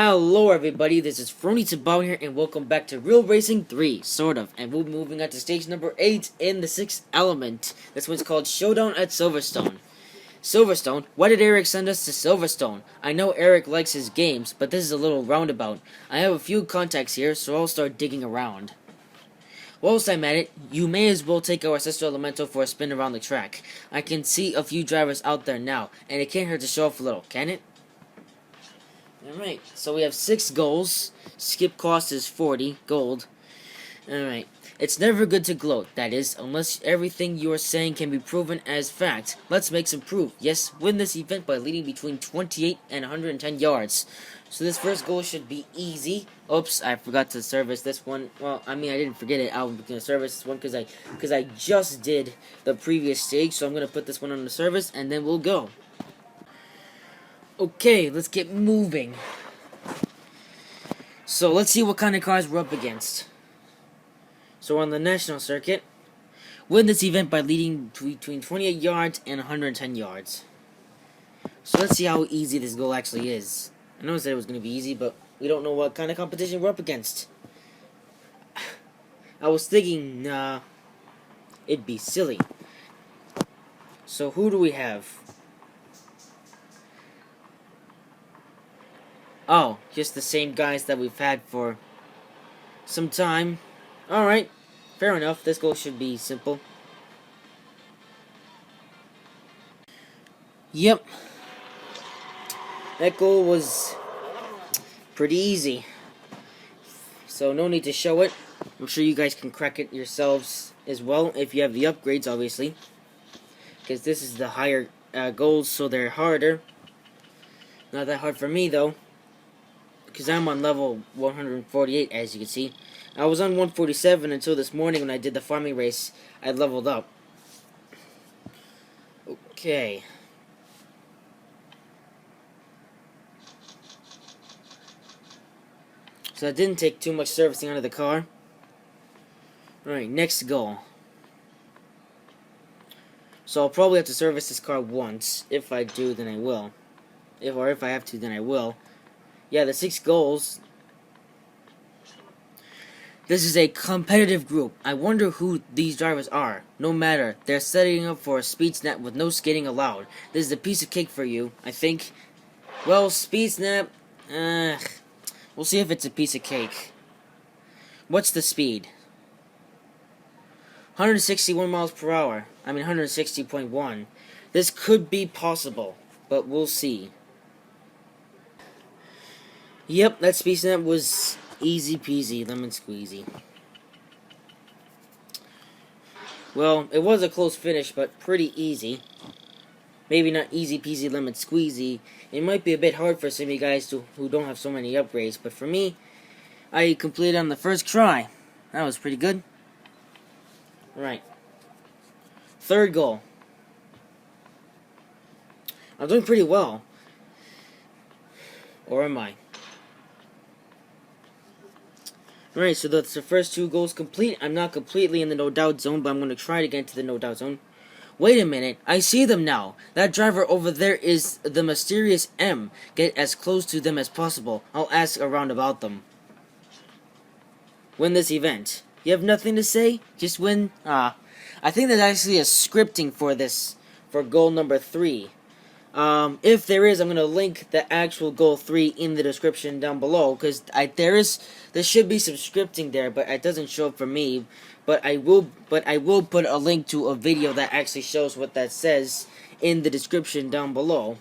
Hello everybody, this is Frony Tabao here, and welcome back to Real Racing 3, sort of, and we'll be moving on to stage number 8 in the 6th element. This one's called Showdown at Silverstone. Silverstone? Why did Eric send us to Silverstone? I know Eric likes his games, but this is a little roundabout. I have a few contacts here, so I'll start digging around. Whilst I'm at it, you may as well take our sister Elemental for a spin around the track. I can see a few drivers out there now, and it can't hurt to show off a little, can it? Alright, so we have 6 goals. Skip cost is 40 gold. Alright, it's never good to gloat, that is, unless everything you are saying can be proven as fact. Let's make some proof. Yes, win this event by leading between 28 and 110 yards. So this first goal should be easy. Oops, I forgot to service this one. Well, I mean, I didn't forget it. I'm going to service this one because I just did the previous stage. So I'm going to put this one on the service, and then we'll go. Okay, let's get moving. So let's see what kind of cars we're up against. So we're on the national circuit. Win this event by leading between 28 yards and 110 yards. So let's see how easy this goal actually is. I know I said it was going to be easy, but we don't know what kind of competition we're up against. I was thinking, nah, it'd be silly. So who do we have? Oh, just the same guys that we've had for some time. Alright, fair enough. This goal should be simple. Yep. That goal was pretty easy. So no need to show it. I'm sure you guys can crack it yourselves as well, if you have the upgrades, obviously. Because this is the higher goals, so they're harder. Not that hard for me, though. Because I'm on level 148, as you can see. I was on 147 until this morning when I did the farming race. I leveled up. Okay. So that didn't take too much servicing out of the car. Alright, next goal. So I'll probably have to service this car once. If I do, then I will. If I have to, then I will. Yeah, the 6 goals. This is a competitive group. I wonder who these drivers are. No matter. They're setting up for a speed snap with no skating allowed. This is a piece of cake for you, I think. Well, speed snap. We'll see if it's a piece of cake. What's the speed? 161 miles per hour. I mean 160.1. This could be possible, but we'll see. Yep, that speed snap was easy peasy, lemon squeezy. Well, it was a close finish, but pretty easy. Maybe not easy peasy, lemon squeezy. It might be a bit hard for some of you guys who don't have so many upgrades, but for me, I completed on the first try. That was pretty good. Right. Third goal. I'm doing pretty well. Or am I? Alright, so that's the first 2 goals complete. I'm not completely in the no-doubt zone, but I'm going to try to get into the no-doubt zone. Wait a minute, I see them now. That driver over there is the mysterious M. Get as close to them as possible. I'll ask around about them. Win this event. You have nothing to say? Just win? I think there's actually a scripting for this, for goal number 3. If there is, I'm going to link the actual goal 3 in the description down below, because there should be some scripting there, but it doesn't show up for me. But I will put a link to a video that actually shows what that says in the description down below.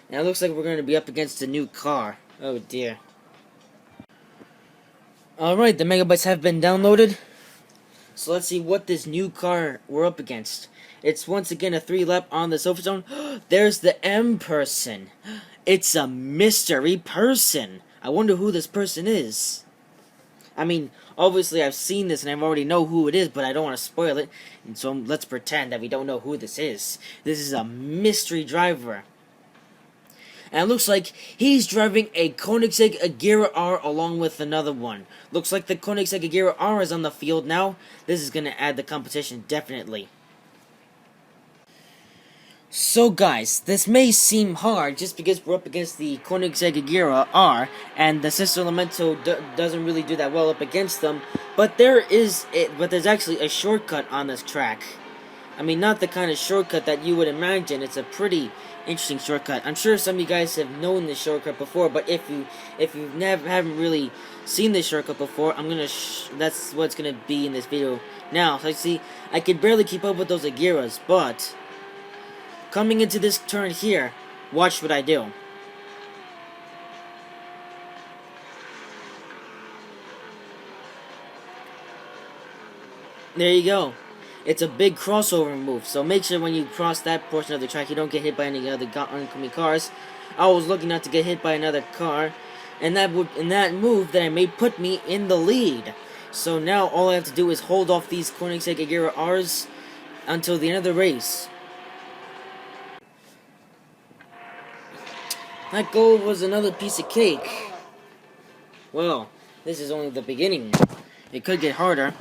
Now it looks like we're going to be up against a new car. Oh dear. Alright, the megabytes have been downloaded. So let's see what this new car we're up against. It's once again a 3-lap on the Silverstone. There's the M person. It's a mystery person. I wonder who this person is. I mean, obviously I've seen this and I already know who it is, but I don't want to spoil it. And so let's pretend that we don't know who this is. This is a mystery driver. And it looks like he's driving a Koenigsegg Agera R along with another one. Looks like the Koenigsegg Agera R is on the field now. This is going to add the competition, definitely. So guys, this may seem hard just because we're up against the Koenigsegg Agera R, and the Sister Elemento doesn't really do that well up against them, but there's actually a shortcut on this track. I mean, not the kind of shortcut that you would imagine. It's a pretty interesting shortcut. I'm sure some of you guys have known this shortcut before, but if you never haven't really seen this shortcut before, that's what's gonna be in this video now. So see, I could barely keep up with those Ageras, but coming into this turn here, watch what I do. There you go. It's a big crossover move, so make sure when you cross that portion of the track, you don't get hit by any other oncoming cars. I was lucky not to get hit by another car, and that move that I made put me in the lead. So now all I have to do is hold off these Koenigsegg Agera R's until the end of the race. That goal was another piece of cake. Well, this is only the beginning. It could get harder,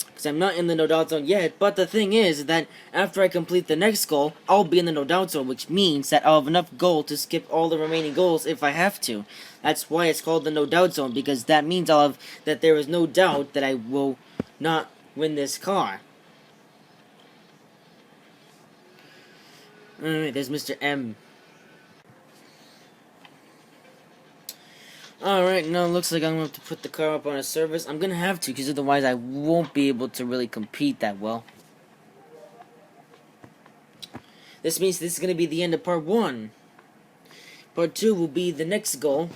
because I'm not in the no doubt zone yet, but the thing is that after I complete the next goal, I'll be in the no doubt zone, which means that I'll have enough gold to skip all the remaining goals if I have to. That's why it's called the no doubt zone, because that means that there is no doubt that I will not win this car. Alright, there's Mr. M. Alright, now it looks like I'm going to have to put the car up on a service. I'm going to have to, because otherwise I won't be able to really compete that well. This means this is going to be the end of part 1. Part 2 will be the next goal.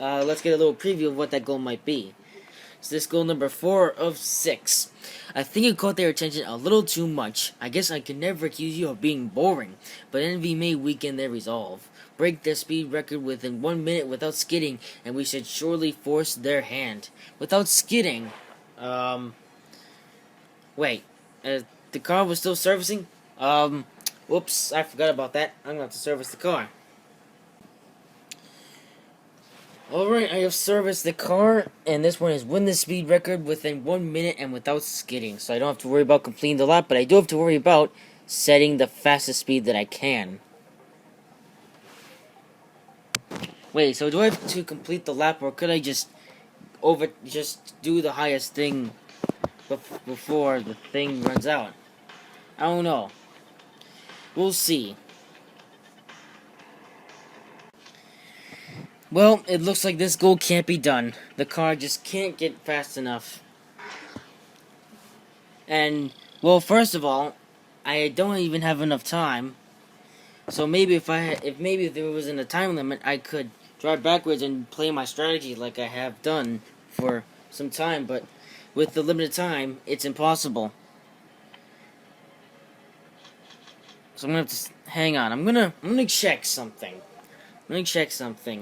Let's get a little preview of what that goal might be. So this goal number 4 of 6. I think it caught their attention a little too much. I guess I can never accuse you of being boring, but envy may weaken their resolve. Break their speed record within 1 minute without skidding, and we should surely force their hand. Without skidding, wait, the car was still servicing? Whoops, I forgot about that. I'm gonna have to service the car. Alright, I have serviced the car, and this one is win the speed record within 1 minute and without skidding. So I don't have to worry about completing the lap, but I do have to worry about setting the fastest speed that I can. Wait, so do I have to complete the lap, or could I just do the highest thing before the thing runs out? I don't know. We'll see. Well, it looks like this goal can't be done. The car just can't get fast enough. And, well, first of all, I don't even have enough time. So maybe if there wasn't a time limit, I could drive backwards and play my strategy like I have done for some time, but with the limited time, it's impossible. So I'm gonna have to hang on. I'm gonna check something.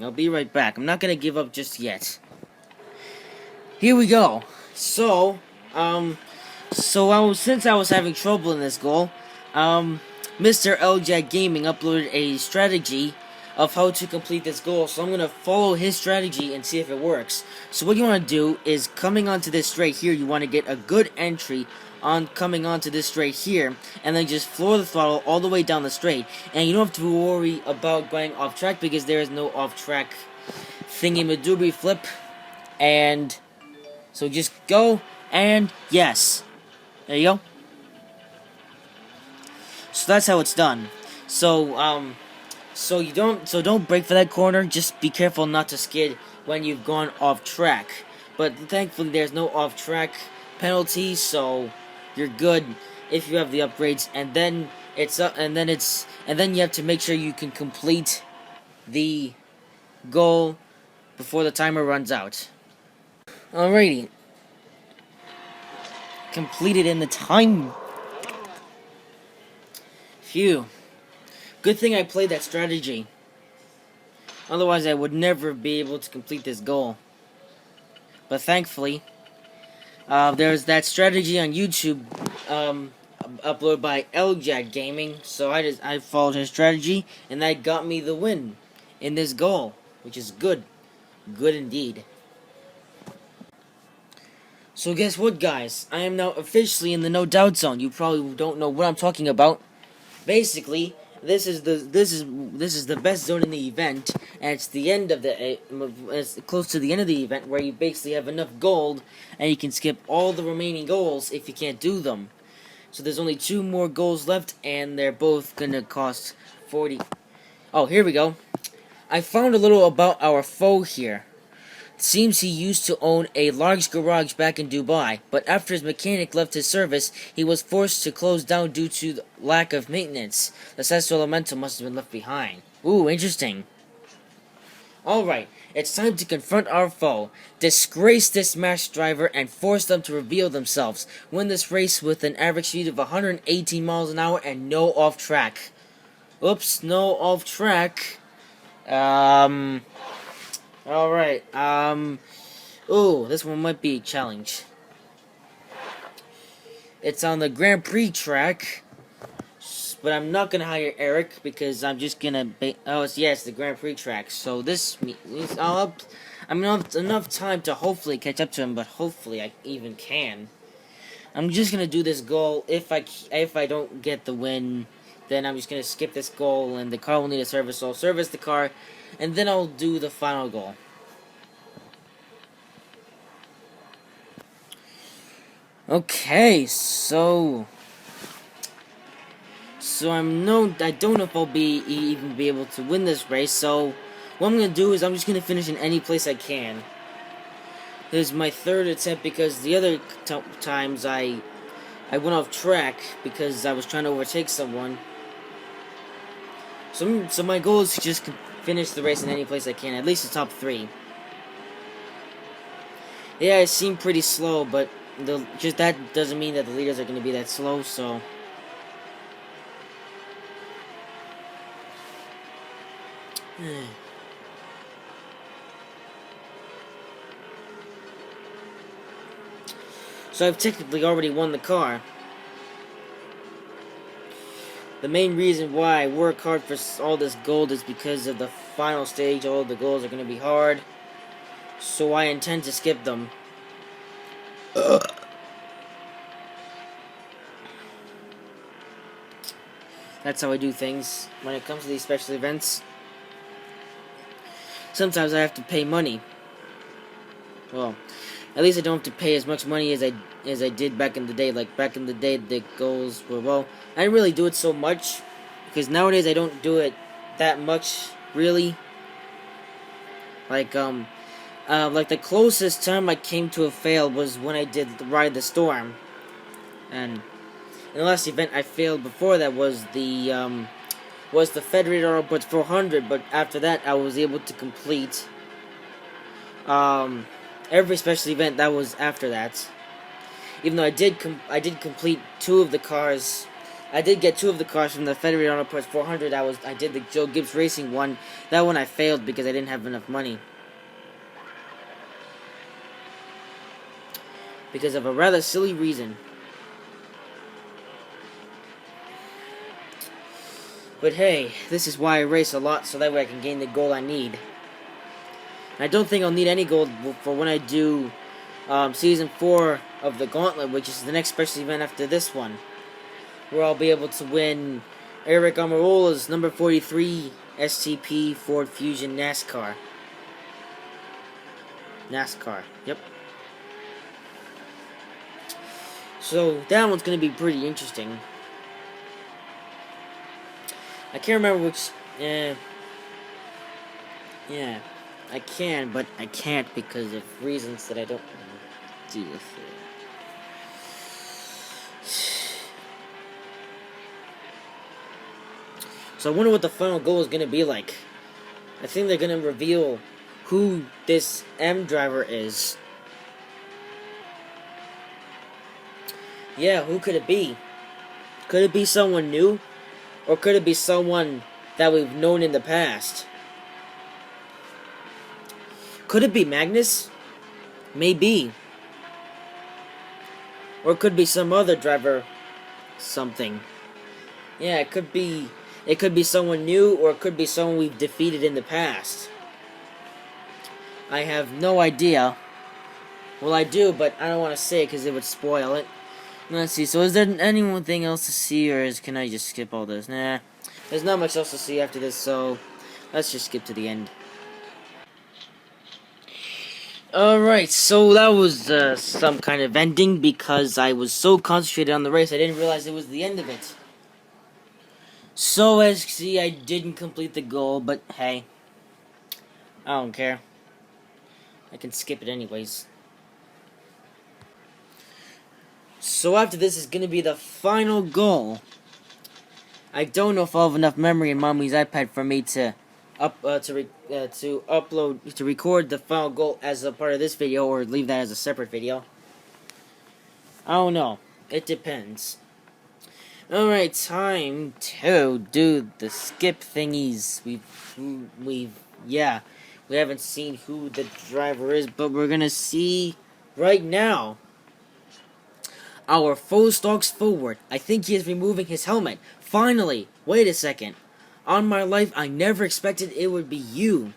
I'll be right back. I'm not gonna give up just yet. Here we go. So, since I was having trouble in this goal, Mr. LJ Gaming uploaded a strategy of how to complete this goal, so I'm going to follow his strategy and see if it works. So what you want to do is, coming onto this straight here, you want to get a good entry on coming onto this straight here, and then just floor the throttle all the way down the straight, and you don't have to worry about going off track, because there is no off track thingy-madooby flip, and so just go, and yes, there you go. So that's how it's done. So don't brake for that corner. Just be careful not to skid when you've gone off track. But thankfully, there's no off track penalty, so you're good if you have the upgrades. And then you have to make sure you can complete the goal before the timer runs out. Alrighty, completed in the time. Phew. Good thing I played that strategy. Otherwise, I would never be able to complete this goal. But thankfully, there's that strategy on YouTube, uploaded by LJ Gaming. So I followed his strategy, and that got me the win in this goal, which is good. Good indeed. So guess what, guys? I am now officially in the no doubt zone. You probably don't know what I'm talking about. Basically, this is the best zone in the event, and it's the end of it's close to the end of the event where you basically have enough gold, and you can skip all the remaining goals if you can't do them. So there's only 2 more goals left, and they're both gonna cost 40. Oh, here we go. I found a little about our foe here. Seems he used to own a large garage back in Dubai, but after his mechanic left his service, he was forced to close down due to the lack of maintenance. The Sesto Elemental must have been left behind. Ooh, interesting. Alright, it's time to confront our foe, disgrace this Smash driver, and force them to reveal themselves. Win this race with an average speed of 118 miles an hour and no off track. Oops, no off track. Alright, ooh, this one might be a challenge. It's on the Grand Prix track, but I'm not gonna hire Eric because I'm just gonna it's the Grand Prix track. So this means I'm enough time to hopefully catch up to him, but hopefully I even can. I'm just gonna do this goal. If I don't get the win, then I'm just gonna skip this goal, and the car will need a service. So I'll service the car, and then I'll do the final goal. Okay, so I don't know if I'll even be able to win this race. So what I'm gonna do is I'm just gonna finish in any place I can. This is my 3rd attempt because the other times I went off track because I was trying to overtake someone. So my goal is to just finish the race in any place I can, at least the top 3. Yeah, it seemed pretty slow, but just that doesn't mean that the leaders are going to be that slow, so. So I've technically already won the car. The main reason why I work hard for all this gold is because of the final stage. All the goals are going to be hard, so I intend to skip them. That's how I do things when it comes to these special events. Sometimes I have to pay money. Well, at least I don't have to pay as much money as I did back in the day. Like back in the day, the goals were I didn't really do it so much because nowadays I don't do it that much really. Like the closest time I came to a fail was when I did Ride the Storm, and in the last event I failed before that was the Federated Autobots 400, but after that I was able to complete every special event that was after that. Even though I did complete 2 of the cars. I did get 2 of the cars from the Federated Autobots 400. I did the Joe Gibbs Racing one. That one I failed because I didn't have enough money. Because of a rather silly reason. But hey, this is why I race a lot, so that way I can gain the gold I need. I don't think I'll need any gold for when I do Season 4 of the Gauntlet, which is the next special event after this one, where I'll be able to win Eric Amarola's number 43 STP Ford Fusion NASCAR. Yep. So that one's going to be pretty interesting. I can't remember which. Yeah, I can, but I can't because of reasons that I don't do with it. So I wonder what the final goal is going to be like. I think they're going to reveal who this M driver is. Yeah, who could it be? Could it be someone new? Or could it be someone that we've known in the past? Could it be Magnus? Maybe. Or it could be some other driver. Something. Yeah, it could be someone new, or it could be someone we've defeated in the past. I have no idea. Well, I do, but I don't want to say it because it would spoil it. Let's see. So, is there anything else to see, or can I just skip all this? Nah, there's not much else to see after this, so let's just skip to the end. Alright, so that was some kind of ending because I was so concentrated on the race I didn't realize it was the end of it. So, as you see, I didn't complete the goal, but hey, I don't care. I can skip it anyways. So after this is gonna be the final goal. I don't know if I'll have enough memory in Mommy's iPad for me to record the final goal as a part of this video or leave that as a separate video. I don't know. It depends. Alright, time to do the skip thingies. We haven't seen who the driver is, but we're gonna see right now. Our foe stalks forward. I think he is removing his helmet. Finally! Wait a second. On my life, I never expected it would be you.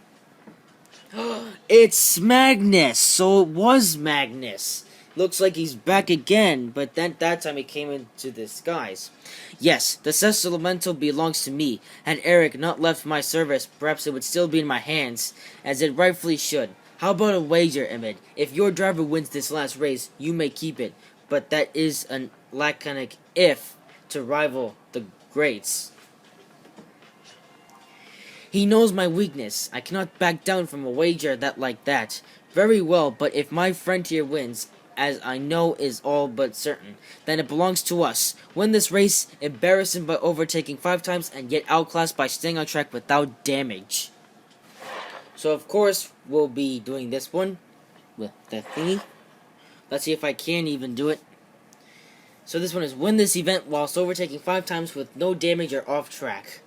It's Magnus! So it was Magnus. Looks like he's back again, but that time he came into disguise. Yes, the Cess Elemental belongs to me. Had Eric not left my service, perhaps it would still be in my hands, as it rightfully should. How about a wager, Emmett? If your driver wins this last race, you may keep it. But that is a laconic if to rival the greats. He knows my weakness. I cannot back down from a wager like that. Very well, but if my friend here wins, as I know is all but certain, then it belongs to us. Win this race, embarrass him by overtaking 5 times, and get outclassed by staying on track without damage. So of course, we'll be doing this one with the thingy. Let's see if I can even do it. So this one is win this event whilst overtaking 5 times with no damage or off track.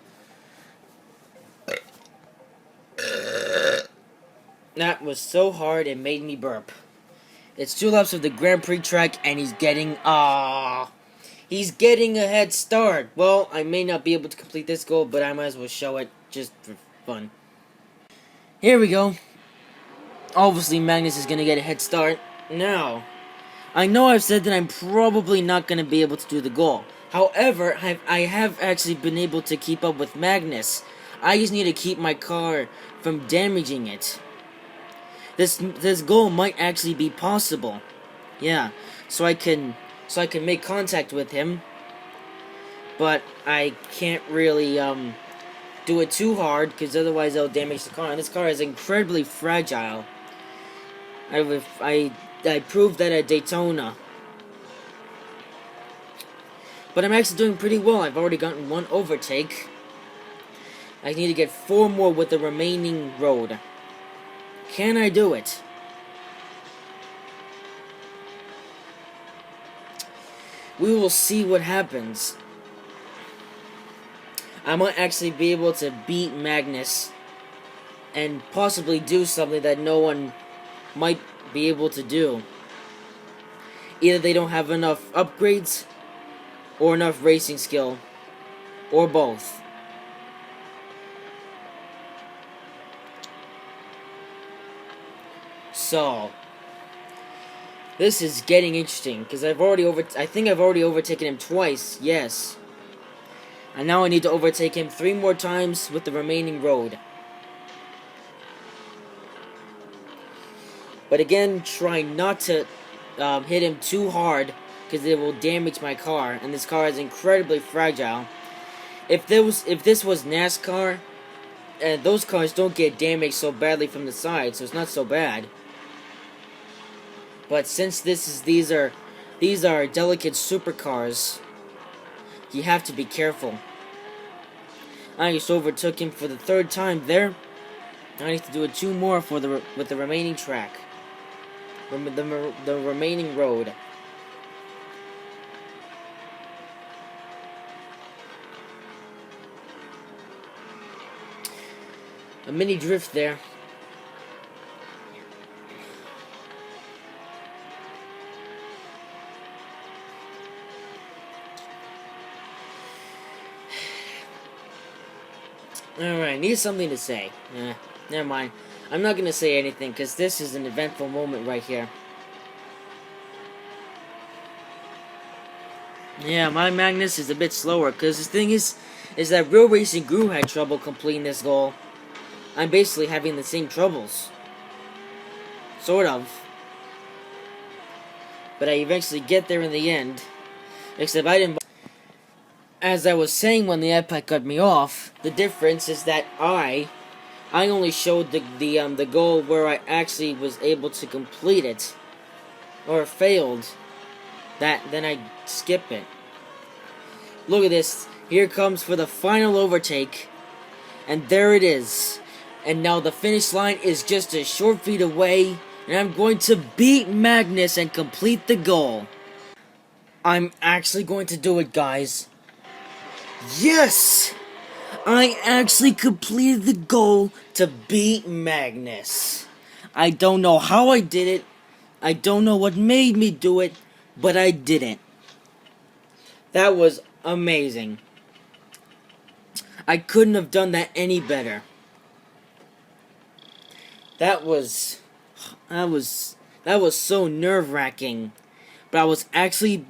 That was so hard it made me burp. It's 2 laps of the Grand Prix track and he's getting a head start. Well, I may not be able to complete this goal, but I might as well show it just for fun. Here we go. Obviously Magnus is gonna get a head start. Now, I know I've said that I'm probably not gonna be able to do the goal. However, I have actually been able to keep up with Magnus. I just need to keep my car from damaging it. This goal might actually be possible. Yeah, so I can make contact with him, but I can't really do it too hard because otherwise it'll damage the car. And this car is incredibly fragile. I proved that at Daytona. But I'm actually doing pretty well. I've already gotten 1 overtake. I need to get 4 more with the remaining road. Can I do it? We will see what happens. I might actually be able to beat Magnus and possibly do something that no one might be able to do. Either they don't have enough upgrades or enough racing skill, or both. So, this is getting interesting because I think I've already overtaken him twice. Yes. And now I need to overtake him 3 more times with the remaining road. But again, try not to hit him too hard because it will damage my car, and this car is incredibly fragile. If this was NASCAR, those cars don't get damaged so badly from the side, so it's not so bad. But since these are delicate supercars, you have to be careful. I just overtook him for the 3rd time there. I need to do it 2 more with the remaining track, the remaining road. A mini drift there. Alright, need something to say. Never mind. I'm not gonna say anything, because this is an eventful moment right here. Yeah, my Magnus is a bit slower, because the thing is that Real Racing Guru had trouble completing this goal. I'm basically having the same troubles. Sort of. But I eventually get there in the end. Except I didn't... As I was saying when the iPad cut me off, the difference is that I only showed the goal where I actually was able to complete it. Or failed. Then I skip it. Look at this. Here comes for the final overtake. And there it is. And now the finish line is just a short feet away. And I'm going to beat Magnus and complete the goal. I'm actually going to do it, guys. Yes! I actually completed the goal to beat Magnus. I don't know how I did it. I don't know what made me do it. But I didn't. That was amazing. I couldn't have done that any better. That was so nerve-wracking. But I was actually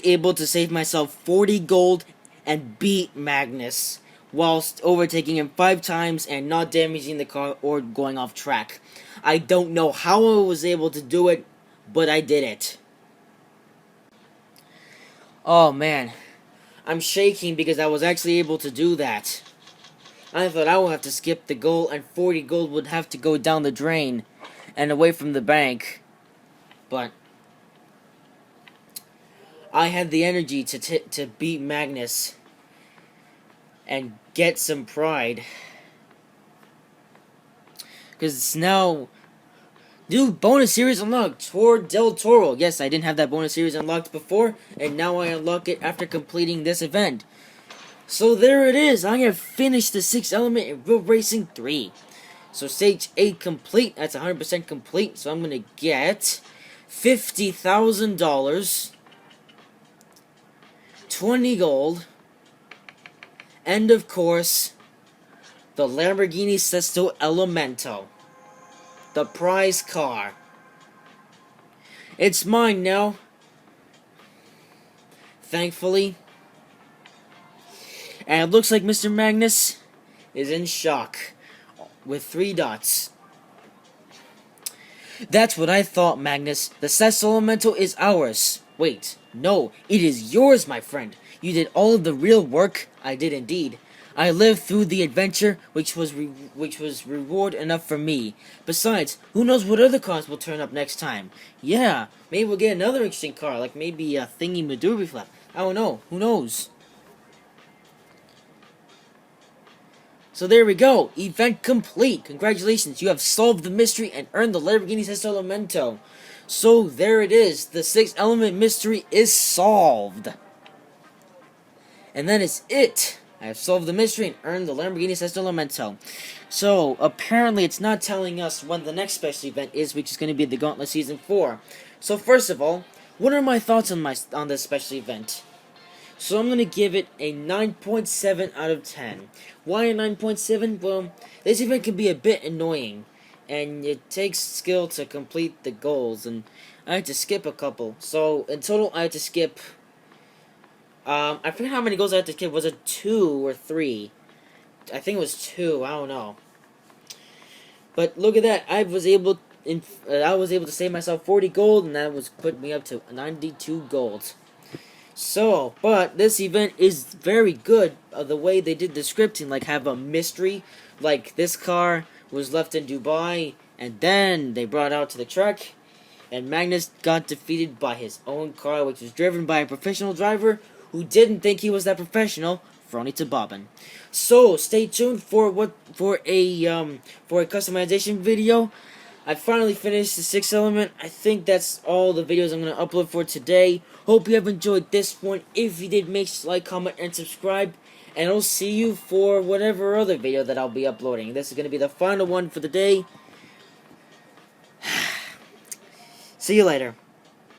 able to save myself 40 gold and beat Magnus whilst overtaking him 5 times and not damaging the car or going off track. I don't know how I was able to do it, but I did it. Oh man, I'm shaking because I was actually able to do that. I thought I would have to skip the goal and 40 gold would have to go down the drain and away from the bank. But I had the energy to beat Magnus and get some pride. Because it's now... Dude, bonus series unlocked. Tour del Toro. Yes, I didn't have that bonus series unlocked before, and now I unlock it after completing this event. So there it is. I have finished the 6th element in Real Racing 3. So stage 8 complete. That's 100% complete. So I'm going to get $50,000, 20 gold, and of course, the Lamborghini Sesto Elemento. The prize car. It's mine now. Thankfully. And it looks like Mr. Magnus is in shock. With 3 dots. That's what I thought, Magnus. The Sesto Elemento is ours. Wait, no, it is yours, my friend. You did all of the real work. I did indeed. I lived through the adventure, which was reward enough for me. Besides, who knows what other cars will turn up next time? Yeah, maybe we'll get another interesting car, like maybe a Thingy Maduri Flap. I don't know. Who knows? So there we go. Event complete. Congratulations, you have solved the mystery and earned the Lamborghini Sesto Elemento. So there it is. The 6th element mystery is solved. And that is it. I have solved the mystery and earned the Lamborghini Sesto Elemento. So, apparently it's not telling us when the next special event is, which is going to be the Gauntlet Season 4. So first of all, what are my thoughts on this special event? So I'm going to give it a 9.7 out of 10. Why a 9.7? Well, this event can be a bit annoying. And it takes skill to complete the goals. And I had to skip a couple. So, in total, I had to skip... I forget how many goals I had to skip. Was it 2 or 3? I think it was 2. I don't know. But look at that. I was able to save myself 40 gold, and that was put me up to 92 gold. So, but this event is very good. The way they did the scripting, like have a mystery, like this car was left in Dubai, and then they brought it out to the track, and Magnus got defeated by his own car, which was driven by a professional driver who didn't think he was that professional, Frony Tobobin. So stay tuned for a customization video. I finally finished the 6th element. I think that's all the videos I'm going to upload for today. Hope you have enjoyed this one. If you did, make sure to like, comment, and subscribe. And I'll see you for whatever other video that I'll be uploading. This is going to be the final one for the day. See you later.